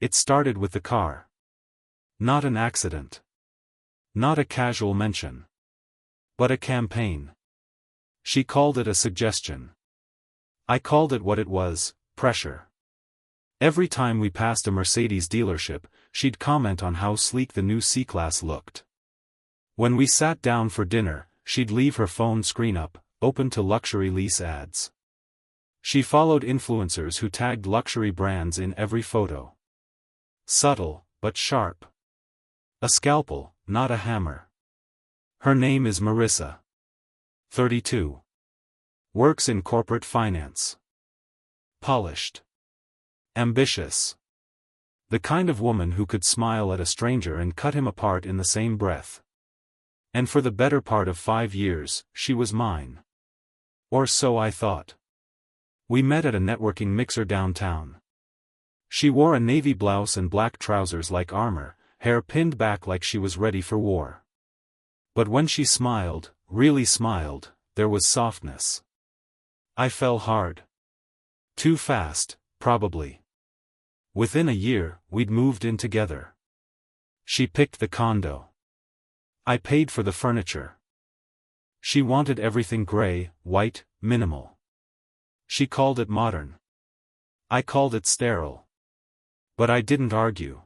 It started with the car. Not an accident. Not a casual mention. But a campaign. She called it a suggestion. I called it what it was, pressure. Every time we passed a Mercedes dealership, she'd comment on how sleek the new C-Class looked. When we sat down for dinner, she'd leave her phone screen up, open to luxury lease ads. She followed influencers who tagged luxury brands in every photo. Subtle, but sharp. A scalpel, not a hammer. Her name is Marissa. 32. Works in corporate finance. Polished. Ambitious. The kind of woman who could smile at a stranger and cut him apart in the same breath. And for the better part of 5 years, she was mine. Or so I thought. We met at a networking mixer downtown. She wore a navy blouse and black trousers like armor, hair pinned back like she was ready for war. But when she smiled, really smiled, there was softness. I fell hard. Too fast, probably. Within a year, we'd moved in together. She picked the condo. I paid for the furniture. She wanted everything gray, white, minimal. She called it modern. I called it sterile. But I didn't argue.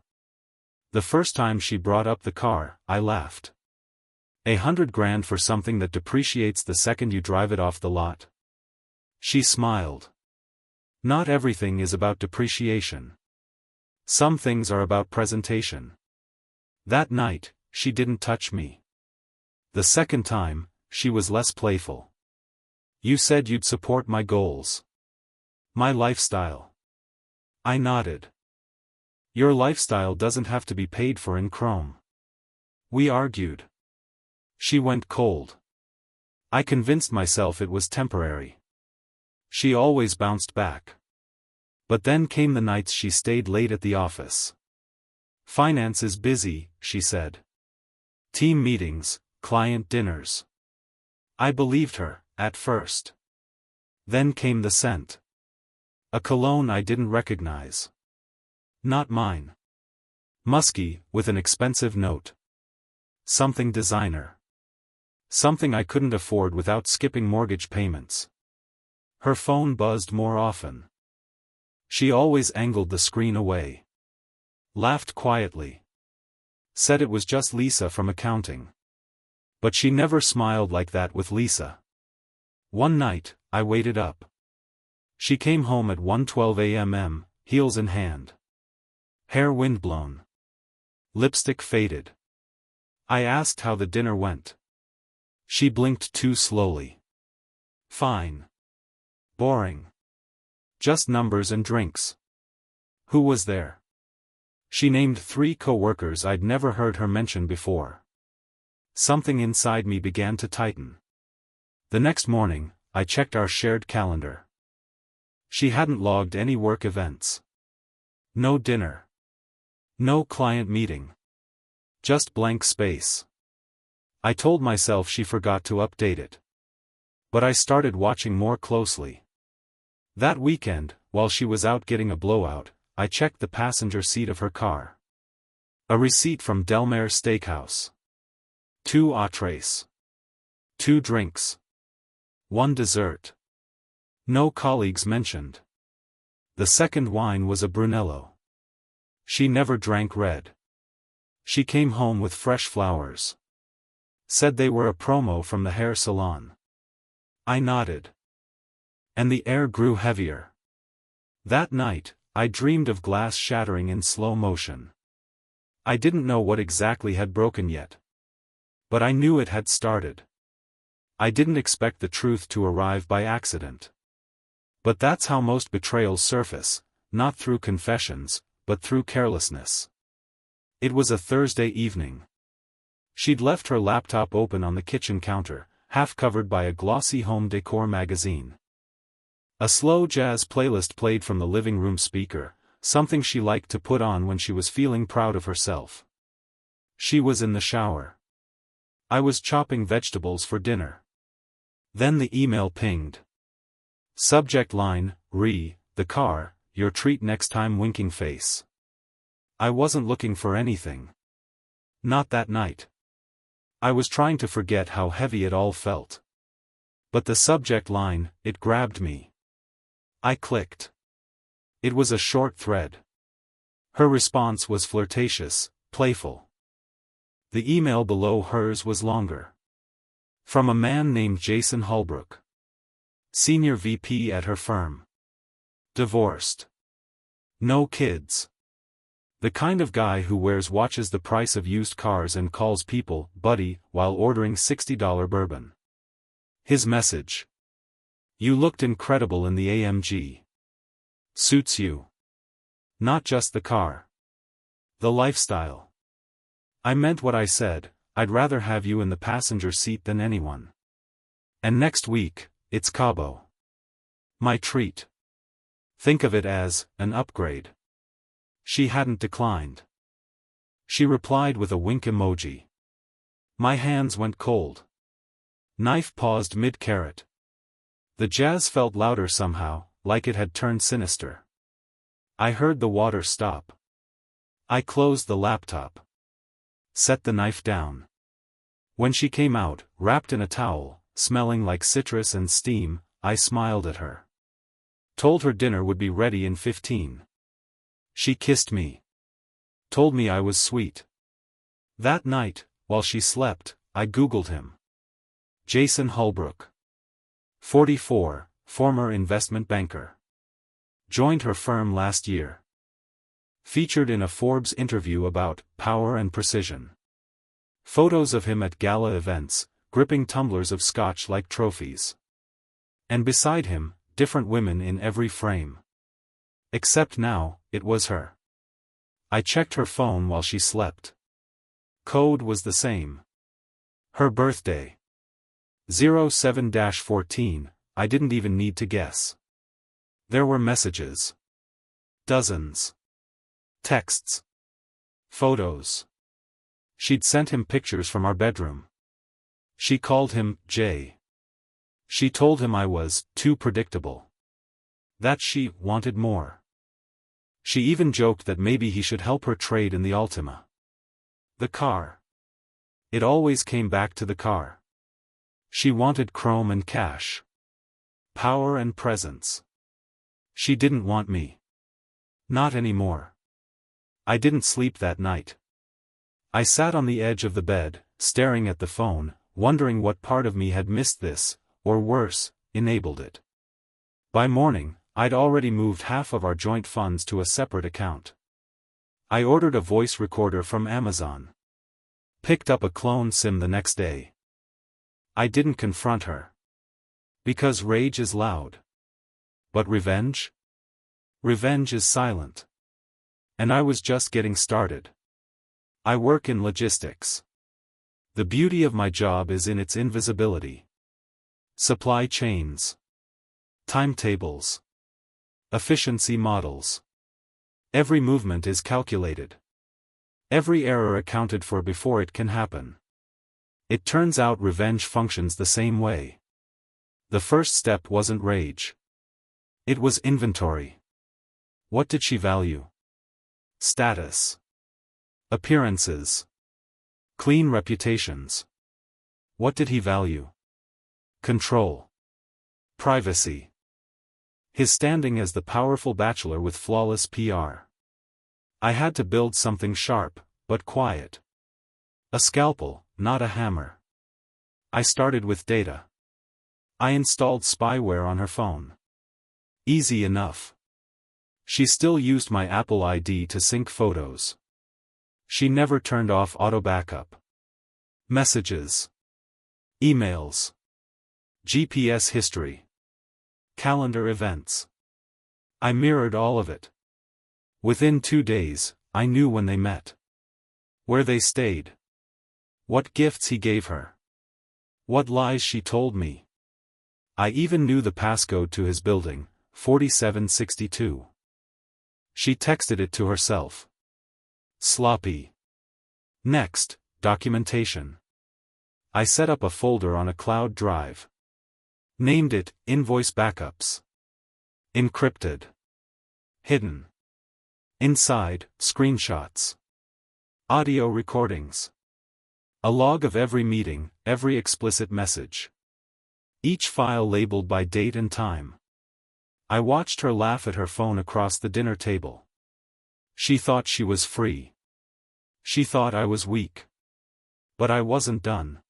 The first time she brought up the car, I laughed. $100,000 for something that depreciates the second you drive it off the lot. She smiled. Not everything is about depreciation. Some things are about presentation. That night, she didn't touch me. The second time, she was less playful. You said you'd support my goals. My lifestyle. I nodded. Your lifestyle doesn't have to be paid for in chrome. We argued. She went cold. I convinced myself it was temporary. She always bounced back. But then came the nights she stayed late at the office. Finance is busy, she said. Team meetings, client dinners. I believed her, at first. Then came the scent. A cologne I didn't recognize. Not mine. Musky, with an expensive note. Something designer. Something I couldn't afford without skipping mortgage payments. Her phone buzzed more often. She always angled the screen away. Laughed quietly. Said it was just Lisa from accounting. But she never smiled like that with Lisa. One night, I waited up. She came home at 1:12 a.m., heels in hand. Hair windblown. Lipstick faded. I asked how the dinner went. She blinked too slowly. Fine. Boring. Just numbers and drinks. Who was there? She named 3 co-workers I'd never heard her mention before. Something inside me began to tighten. The next morning, I checked our shared calendar. She hadn't logged any work events. No dinner. No client meeting. Just blank space. I told myself she forgot to update it. But I started watching more closely. That weekend, while she was out getting a blowout, I checked the passenger seat of her car. A receipt from Delmare Steakhouse. 2 entrees. 2 drinks. 1 dessert. No colleagues mentioned. The second wine was a Brunello. She never drank red. She came home with fresh flowers. Said they were a promo from the hair salon. I nodded. And the air grew heavier. That night, I dreamed of glass shattering in slow motion. I didn't know what exactly had broken yet. But I knew it had started. I didn't expect the truth to arrive by accident. But that's how most betrayals surface, not through confessions, but through carelessness. It was a Thursday evening. She'd left her laptop open on the kitchen counter, half covered by a glossy home decor magazine. A slow jazz playlist played from the living room speaker, something she liked to put on when she was feeling proud of herself. She was in the shower. I was chopping vegetables for dinner. Then the email pinged. Subject line, the car, your treat next time winking face. I wasn't looking for anything. Not that night. I was trying to forget how heavy it all felt. But the subject line, it grabbed me. I clicked. It was a short thread. Her response was flirtatious, playful. The email below hers was longer. From a man named Jason Holbrook. Senior VP at her firm. Divorced. No kids. The kind of guy who wears watches the price of used cars and calls people buddy while ordering $60 bourbon. His message. You looked incredible in the AMG. Suits you. Not just the car. The lifestyle. I meant what I said, I'd rather have you in the passenger seat than anyone. And next week, it's Cabo. My treat. Think of it as an upgrade. She hadn't declined. She replied with a wink emoji. My hands went cold. Knife paused mid-carrot. The jazz felt louder somehow, like it had turned sinister. I heard the water stop. I closed the laptop. Set the knife down. When she came out, wrapped in a towel, smelling like citrus and steam, I smiled at her. Told her dinner would be ready in 15. She kissed me. Told me I was sweet. That night, while she slept, I Googled him. Jason Holbrook. 44, former investment banker. Joined her firm last year. Featured in a Forbes interview about power and precision. Photos of him at gala events, gripping tumblers of scotch like trophies. And beside him, different women in every frame. Except now, it was her. I checked her phone while she slept. Code was the same. Her birthday. 07-14, I didn't even need to guess. There were messages. Dozens. Texts. Photos. She'd sent him pictures from our bedroom. She called him Jay. She told him I was too predictable. That she wanted more. She even joked that maybe he should help her trade in the Altima. The car. It always came back to the car. She wanted chrome and cash. Power and presence. She didn't want me. Not anymore. I didn't sleep that night. I sat on the edge of the bed, staring at the phone, wondering what part of me had missed this, or worse, enabled it. By morning, I'd already moved half of our joint funds to a separate account. I ordered a voice recorder from Amazon. Picked up a clone SIM the next day. I didn't confront her. Because rage is loud. But revenge? Revenge is silent. And I was just getting started. I work in logistics. The beauty of my job is in its invisibility. Supply chains. Timetables. Efficiency models. Every movement is calculated. Every error accounted for before it can happen. It turns out revenge functions the same way. The first step wasn't rage. It was inventory. What did she value? Status. Appearances. Clean reputations. What did he value? Control. Privacy. His standing as the powerful bachelor with flawless PR. I had to build something sharp, but quiet. A scalpel, not a hammer. I started with data. I installed spyware on her phone. Easy enough. She still used my Apple ID to sync photos. She never turned off auto backup. Messages. Emails. GPS history. Calendar events. I mirrored all of it. Within 2 days, I knew when they met. Where they stayed. What gifts he gave her. What lies she told me. I even knew the passcode to his building, 4762. She texted it to herself. Sloppy. Next, documentation. I set up a folder on a cloud drive. Named it, Invoice Backups. Encrypted. Hidden. Inside, screenshots. Audio recordings. A log of every meeting, every explicit message. Each file labeled by date and time. I watched her laugh at her phone across the dinner table. She thought she was free. She thought I was weak. But I wasn't done.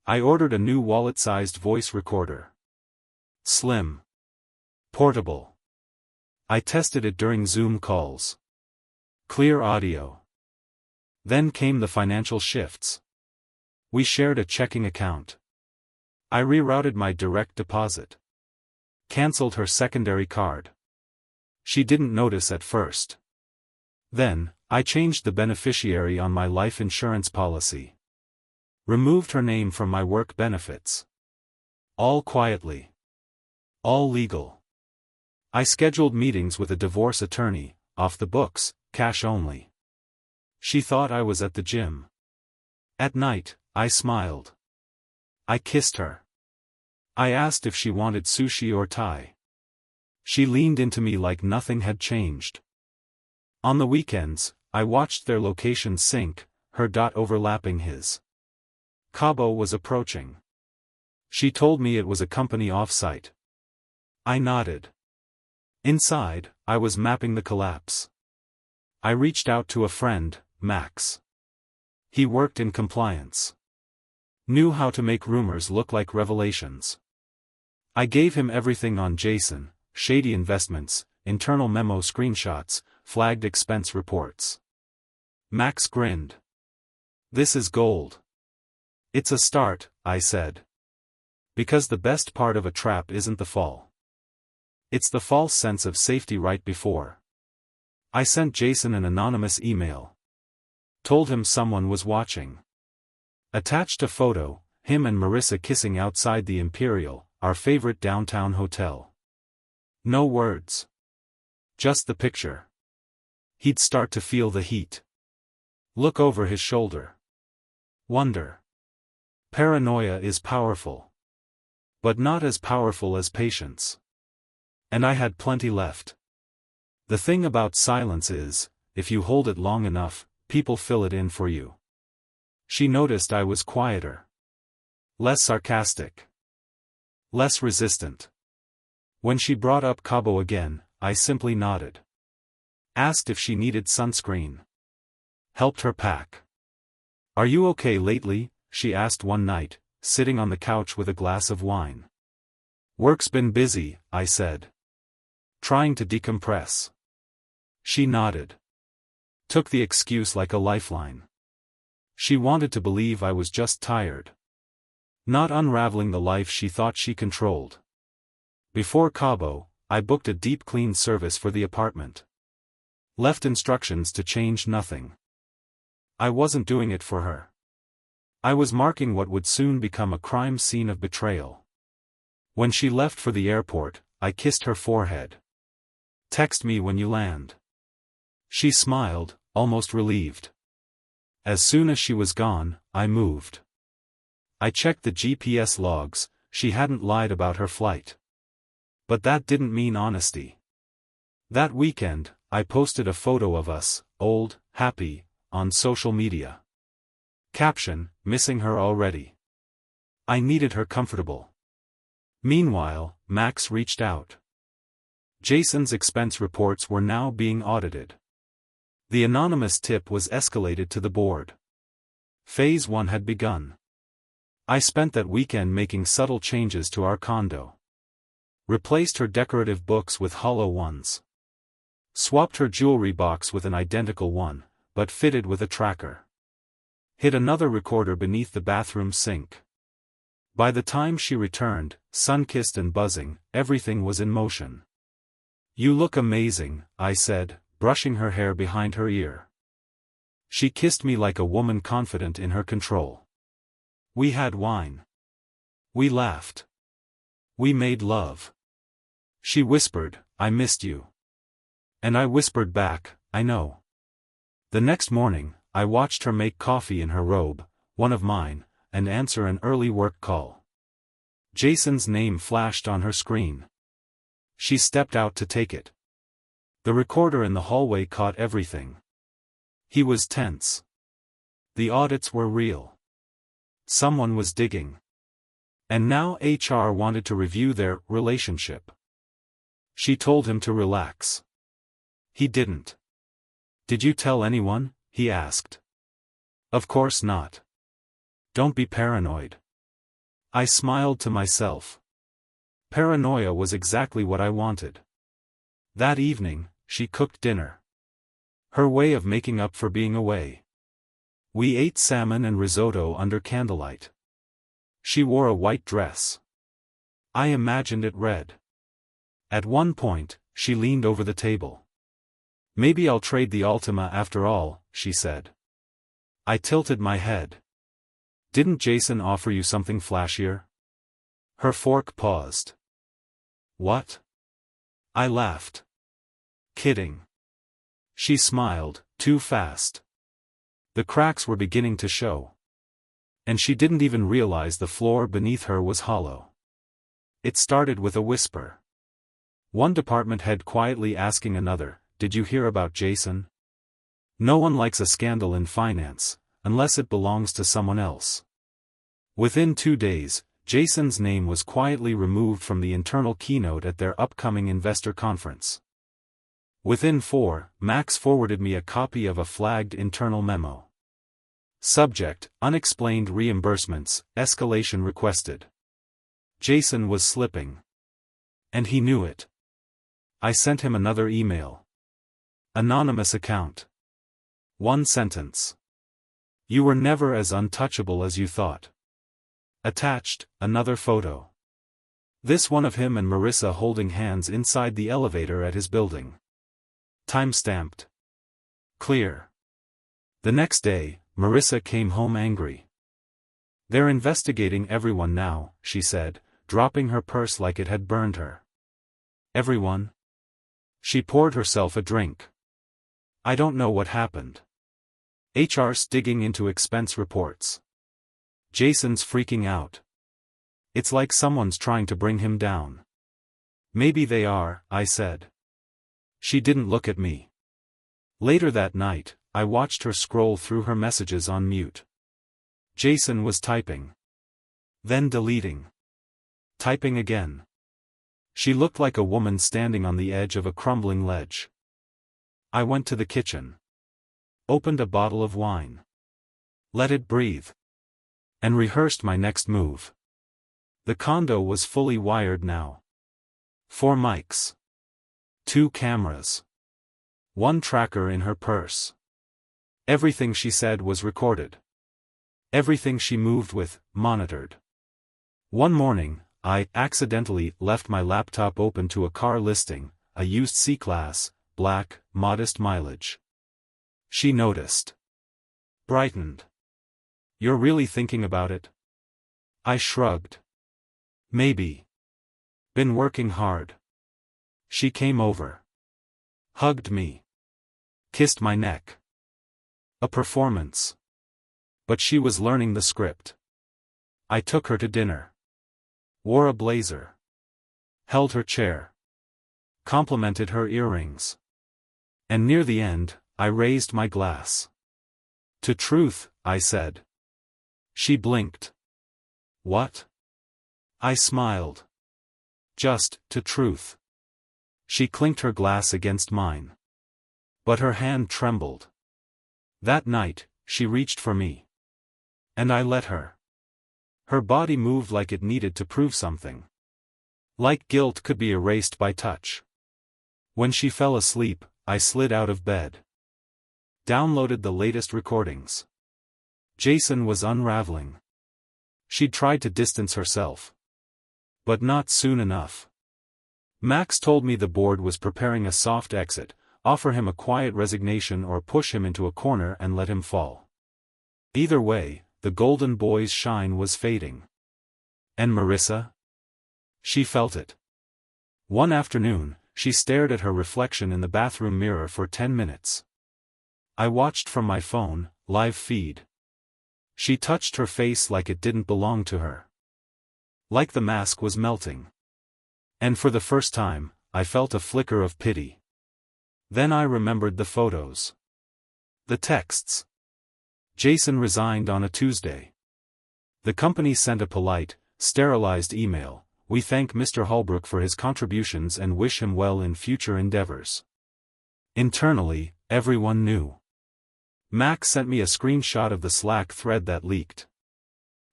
I ordered a new wallet-sized voice recorder. Slim. Portable. I tested it during Zoom calls. Clear audio. Then came the financial shifts. We shared a checking account. I rerouted my direct deposit. Cancelled her secondary card. She didn't notice at first. Then, I changed the beneficiary on my life insurance policy. Removed her name from my work benefits. All quietly. All legal. I scheduled meetings with a divorce attorney, off the books, cash only. She thought I was at the gym. At night, I smiled. I kissed her. I asked if she wanted sushi or Thai. She leaned into me like nothing had changed. On the weekends, I watched their locations sync, her dot overlapping his. Cabo was approaching. She told me it was a company offsite. I nodded. Inside, I was mapping the collapse. I reached out to a friend, Max. He worked in compliance. Knew how to make rumors look like revelations. I gave him everything on Jason, shady investments, internal memo screenshots, flagged expense reports. Max grinned. This is gold. It's a start, I said. Because the best part of a trap isn't the fall. It's the false sense of safety right before. I sent Jason an anonymous email. Told him someone was watching. Attached a photo, him and Marissa kissing outside the Imperial, our favorite downtown hotel. No words. Just the picture. He'd start to feel the heat. Look over his shoulder. Wonder. Paranoia is powerful. But not as powerful as patience. And I had plenty left. The thing about silence is, if you hold it long enough, people fill it in for you. She noticed I was quieter. Less sarcastic. Less resistant. When she brought up Cabo again, I simply nodded. Asked if she needed sunscreen. Helped her pack. Are you okay lately? She asked one night, sitting on the couch with a glass of wine. Work's been busy, I said. Trying to decompress. She nodded. Took the excuse like a lifeline. She wanted to believe I was just tired. Not unraveling the life she thought she controlled. Before Cabo, I booked a deep clean service for the apartment. Left instructions to change nothing. I wasn't doing it for her. I was marking what would soon become a crime scene of betrayal. When she left for the airport, I kissed her forehead. Text me when you land. She smiled, almost relieved. As soon as she was gone, I moved. I checked the GPS logs, she hadn't lied about her flight. But that didn't mean honesty. That weekend, I posted a photo of us, old, happy, on social media. Caption, missing her already. I needed her comfortable. Meanwhile, Max reached out. Jason's expense reports were now being audited. The anonymous tip was escalated to the board. Phase 1 had begun. I spent that weekend making subtle changes to our condo. Replaced her decorative books with hollow ones. Swapped her jewelry box with an identical one, but fitted with a tracker. Hid another recorder beneath the bathroom sink. By the time she returned, sun-kissed and buzzing, everything was in motion. You look amazing, I said, brushing her hair behind her ear. She kissed me like a woman confident in her control. We had wine. We laughed. We made love. She whispered, I missed you. And I whispered back, I know. The next morning, I watched her make coffee in her robe, one of mine, and answer an early work call. Jason's name flashed on her screen. She stepped out to take it. The recorder in the hallway caught everything. He was tense. The audits were real. Someone was digging. And now HR wanted to review their relationship. She told him to relax. He didn't. "Did you tell anyone?" he asked. "Of course not. Don't be paranoid." I smiled to myself. Paranoia was exactly what I wanted. That evening, she cooked dinner. Her way of making up for being away. We ate salmon and risotto under candlelight. She wore a white dress. I imagined it red. At one point, she leaned over the table. "Maybe I'll trade the Ultima after all," she said. I tilted my head. "Didn't Jason offer you something flashier?" Her fork paused. "What?" I laughed. "Kidding." She smiled, too fast. The cracks were beginning to show. And she didn't even realize the floor beneath her was hollow. It started with a whisper. One department head quietly asking another, "Did you hear about Jason?" No one likes a scandal in finance, unless it belongs to someone else. Within 2 days, Jason's name was quietly removed from the internal keynote at their upcoming investor conference. Within 4, Max forwarded me a copy of a flagged internal memo. Subject: Unexplained reimbursements, escalation requested. Jason was slipping. And he knew it. I sent him another email. Anonymous account. One sentence. "You were never as untouchable as you thought." Attached, another photo. This one of him and Marissa holding hands inside the elevator at his building. Time-stamped. Clear. The next day, Marissa came home angry. "They're investigating everyone now," she said, dropping her purse like it had burned her. "Everyone?" She poured herself a drink. "I don't know what happened. HR's digging into expense reports. Jason's freaking out. It's like someone's trying to bring him down." "Maybe they are," I said. She didn't look at me. Later that night, I watched her scroll through her messages on mute. Jason was typing. Then deleting. Typing again. She looked like a woman standing on the edge of a crumbling ledge. I went to the kitchen. Opened a bottle of wine. Let it breathe. And rehearsed my next move. The condo was fully wired now. 4 mics. 2 cameras. 1 tracker in her purse. Everything she said was recorded. Everything she moved with, monitored. One morning, I accidentally left my laptop open to a car listing, a used C-Class, black, modest mileage. She noticed. Brightened. "You're really thinking about it?" I shrugged. "Maybe. Been working hard." She came over. Hugged me. Kissed my neck. A performance. But she was learning the script. I took her to dinner. Wore a blazer. Held her chair. Complimented her earrings. And near the end, I raised my glass. "To truth," I said. She blinked. "What?" I smiled. "Just, to truth." She clinked her glass against mine. But her hand trembled. That night, she reached for me. And I let her. Her body moved like it needed to prove something. Like guilt could be erased by touch. When she fell asleep, I slid out of bed. Downloaded the latest recordings. Jason was unraveling. She'd tried to distance herself. But not soon enough. Max told me the board was preparing a soft exit, offer him a quiet resignation or push him into a corner and let him fall. Either way, the golden boy's shine was fading. And Marissa? She felt it. One afternoon, she stared at her reflection in the bathroom mirror for 10 minutes. I watched from my phone, live feed. She touched her face like it didn't belong to her. Like the mask was melting. And for the first time, I felt a flicker of pity. Then I remembered the photos. The texts. Jason resigned on a Tuesday. The company sent a polite, sterilized email. We thank Mr. Holbrook for his contributions and wish him well in future endeavors. Internally, everyone knew. Max sent me a screenshot of the Slack thread that leaked.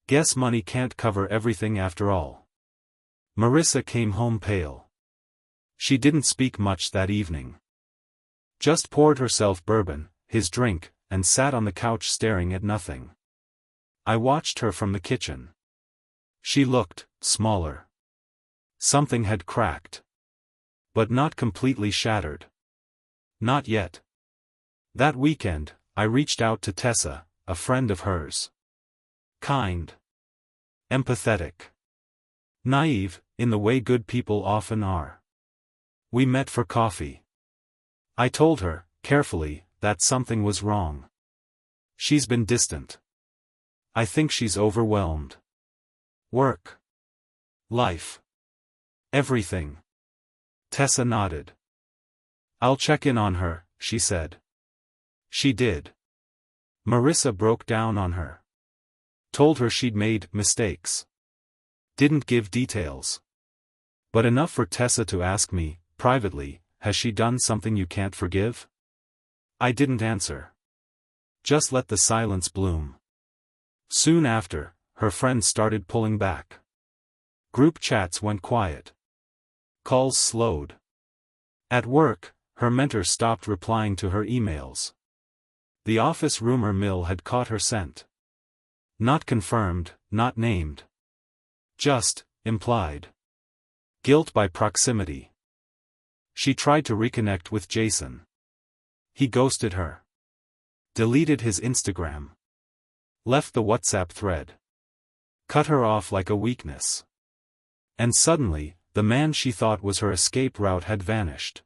Guess money can't cover everything after all. Marissa came home pale. She didn't speak much that evening. Just poured herself bourbon, his drink, and sat on the couch staring at nothing. I watched her from the kitchen. She looked smaller. Something had cracked. But not completely shattered. Not yet. That weekend, I reached out to Tessa, a friend of hers. Kind. Empathetic. Naive, in the way good people often are. We met for coffee. I told her, carefully, that something was wrong. She's been distant. I think she's overwhelmed. Work. Life. Everything. Tessa nodded. I'll check in on her, she said. She did. Marissa broke down on her. Told her she'd made mistakes. Didn't give details. But enough for Tessa to ask me, privately, has she done something you can't forgive? I didn't answer. Just let the silence bloom. Soon after, her friends started pulling back. Group chats went quiet. Calls slowed. At work, her mentor stopped replying to her emails. The office rumor mill had caught her scent. Not confirmed, not named. Just, implied. Guilt by proximity. She tried to reconnect with Jason. He ghosted her. Deleted his Instagram. Left the WhatsApp thread. Cut her off like a weakness. And suddenly, the man she thought was her escape route had vanished.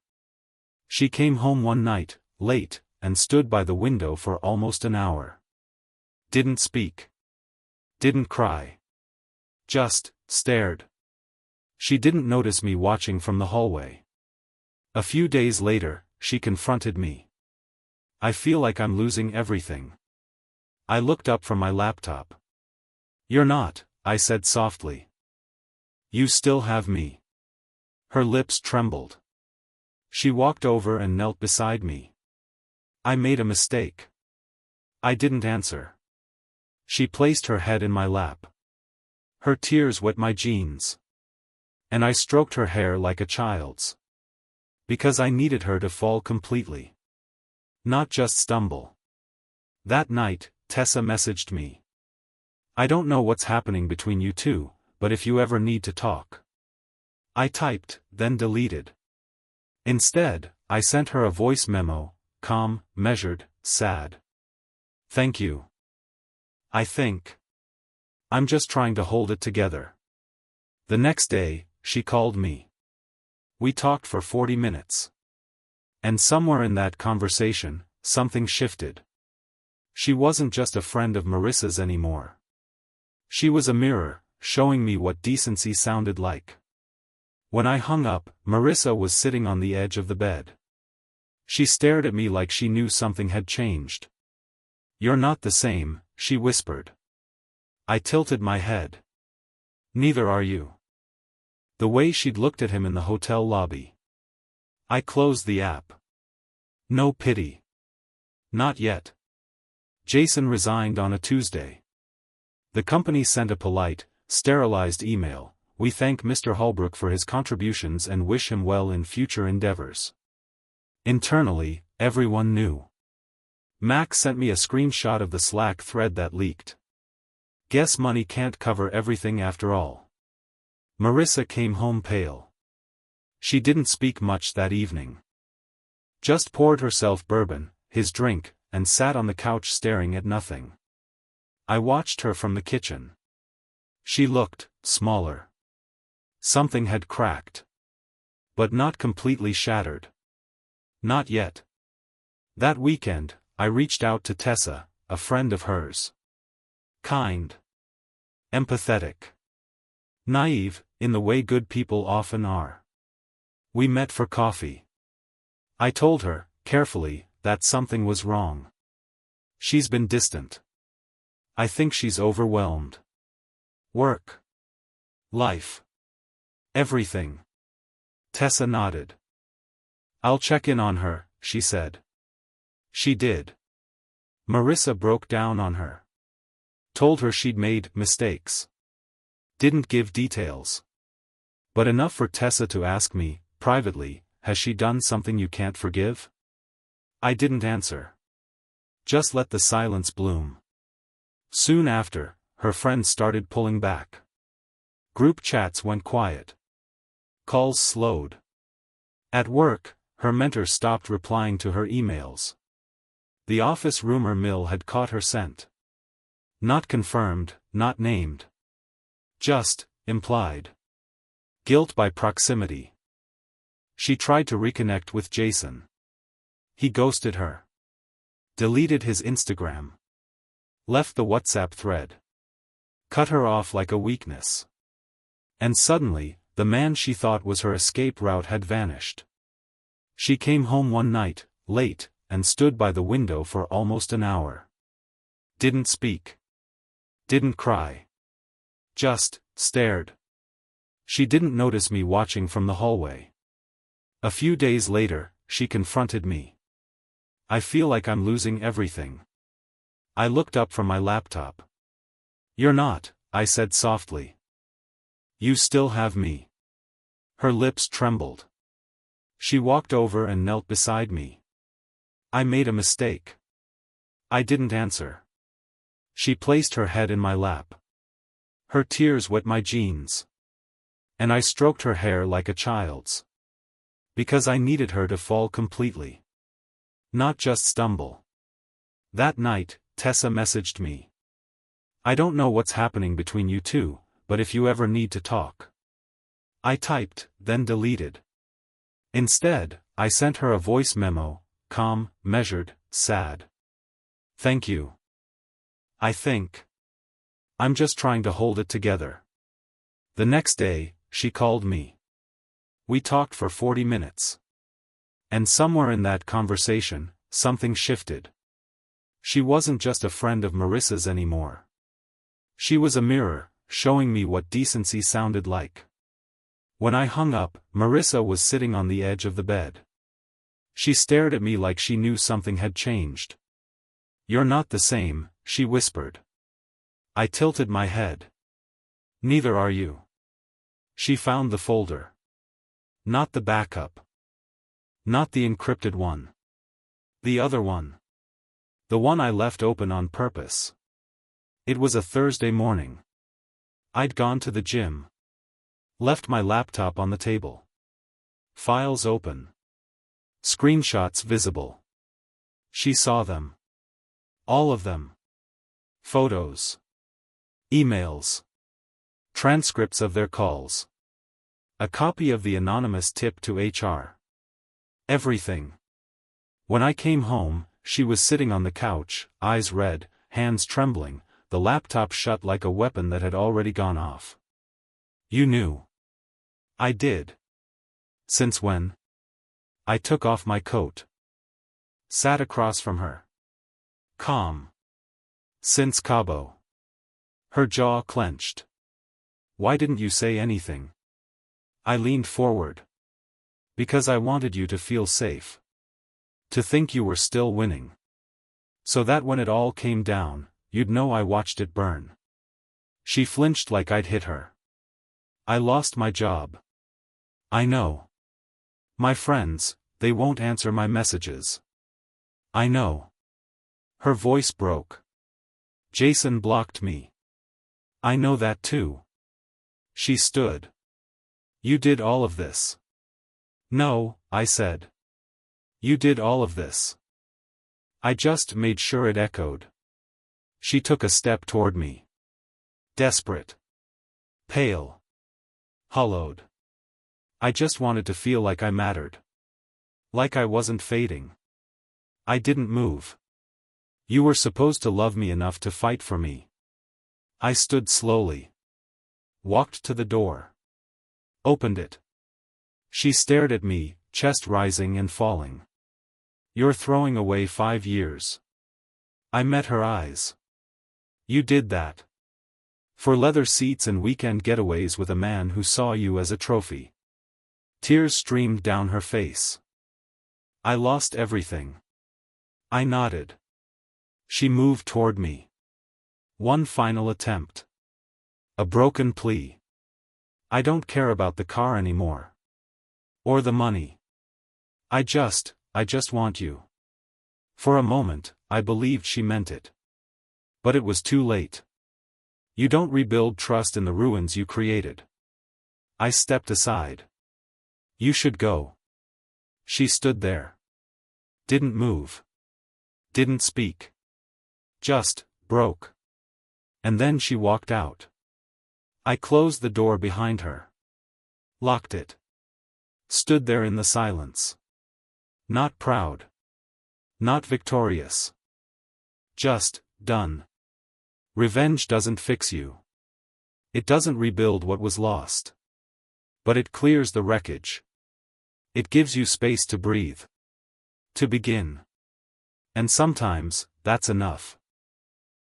She came home one night, late, and stood by the window for almost an hour. Didn't speak. Didn't cry. Just stared. She didn't notice me watching from the hallway. A few days later, she confronted me. I feel like I'm losing everything. I looked up from my laptop. You're not, I said softly. You still have me. Her lips trembled. She walked over and knelt beside me. I made a mistake. I didn't answer. She placed her head in my lap. Her tears wet my jeans. And I stroked her hair like a child's. Because I needed her to fall completely. Not just stumble. That night, Tessa messaged me. I don't know what's happening between you two, but if you ever need to talk. I typed, then deleted. Instead, I sent her a voice memo, calm, measured, sad. Thank you. I think. I'm just trying to hold it together. The next day, she called me. We talked for 40 minutes. And somewhere in that conversation, something shifted. She wasn't just a friend of Marissa's anymore. She was a mirror, showing me what decency sounded like. When I hung up, Marissa was sitting on the edge of the bed. She stared at me like she knew something had changed. You're not the same, she whispered. I tilted my head. Neither are you. The way she'd looked at him in the hotel lobby. I closed the app. No pity. Not yet. Jason resigned on a Tuesday. The company sent a polite, sterilized email. We thank Mr. Holbrook for his contributions and wish him well in future endeavors. Internally, everyone knew. Max sent me a screenshot of the Slack thread that leaked. Guess money can't cover everything after all. Marissa came home pale. She didn't speak much that evening. Just poured herself bourbon, his drink, and sat on the couch staring at nothing. I watched her from the kitchen. She looked smaller. Something had cracked. But not completely shattered. Not yet. That weekend, I reached out to Tessa, a friend of hers. Kind. Empathetic. Naive, in the way good people often are. We met for coffee. I told her, carefully, that something was wrong. She's been distant. I think she's overwhelmed. Work. Life. Everything. Tessa nodded. I'll check in on her, she said. She did. Marissa broke down on her. Told her she'd made mistakes. Didn't give details. But enough for Tessa to ask me, privately, has she done something you can't forgive? I didn't answer. Just let the silence bloom. Soon after, her friends started pulling back. Group chats went quiet. Calls slowed. At work, her mentor stopped replying to her emails. The office rumor mill had caught her scent. Not confirmed, not named. Just, implied. Guilt by proximity. She tried to reconnect with Jason. He ghosted her. Deleted his Instagram. Left the WhatsApp thread. Cut her off like a weakness. And suddenly, the man she thought was her escape route had vanished. She came home one night, late, and stood by the window for almost an hour. Didn't speak. Didn't cry. Just stared. She didn't notice me watching from the hallway. A few days later, she confronted me. I feel like I'm losing everything. I looked up from my laptop. You're not, I said softly. You still have me. Her lips trembled. She walked over and knelt beside me. I made a mistake. I didn't answer. She placed her head in my lap. Her tears wet my jeans. And I stroked her hair like a child's. Because I needed her to fall completely. Not just stumble. That night, Tessa messaged me. I don't know what's happening between you two, but if you ever need to talk. I typed, then deleted. Instead, I sent her a voice memo, calm, measured, sad. Thank you. I think. I'm just trying to hold it together. The next day, she called me. We talked for 40 minutes. And somewhere in that conversation, something shifted. She wasn't just a friend of Marissa's anymore. She was a mirror, showing me what decency sounded like. When I hung up, Marissa was sitting on the edge of the bed. She stared at me like she knew something had changed. You're not the same, she whispered. I tilted my head. Neither are you. She found the folder. Not the backup. Not the encrypted one. The other one. The one I left open on purpose. It was a Thursday morning. I'd gone to the gym. Left my laptop on the table. Files open. Screenshots visible. She saw them. All of them. Photos. Emails. Transcripts of their calls. A copy of the anonymous tip to HR. Everything. When I came home, she was sitting on the couch, eyes red, hands trembling, the laptop shut like a weapon that had already gone off. You knew. I did. Since when? I took off my coat. Sat across from her. Calm. Since Cabo. Her jaw clenched. Why didn't you say anything? I leaned forward. Because I wanted you to feel safe. To think you were still winning. So that when it all came down, you'd know I watched it burn. She flinched like I'd hit her. I lost my job. I know. My friends, they won't answer my messages. I know. Her voice broke. Jason blocked me. I know that too. She stood. You did all of this. No, I said. You did all of this. I just made sure it echoed. She took a step toward me. Desperate. Pale. Hollowed. I just wanted to feel like I mattered. Like I wasn't fading. I didn't move. You were supposed to love me enough to fight for me. I stood slowly. Walked to the door. Opened it. She stared at me, chest rising and falling. You're throwing away 5 years. I met her eyes. You did that. For leather seats and weekend getaways with a man who saw you as a trophy. Tears streamed down her face. I lost everything. I nodded. She moved toward me. One final attempt. A broken plea. I don't care about the car anymore. Or the money. I just want you. For a moment, I believed she meant it. But it was too late. You don't rebuild trust in the ruins you created. I stepped aside. You should go. She stood there. Didn't move. Didn't speak. Just broke. And then she walked out. I closed the door behind her. Locked it. Stood there in the silence. Not proud. Not victorious. Just done. Revenge doesn't fix you. It doesn't rebuild what was lost. But it clears the wreckage. It gives you space to breathe. To begin. And sometimes, that's enough.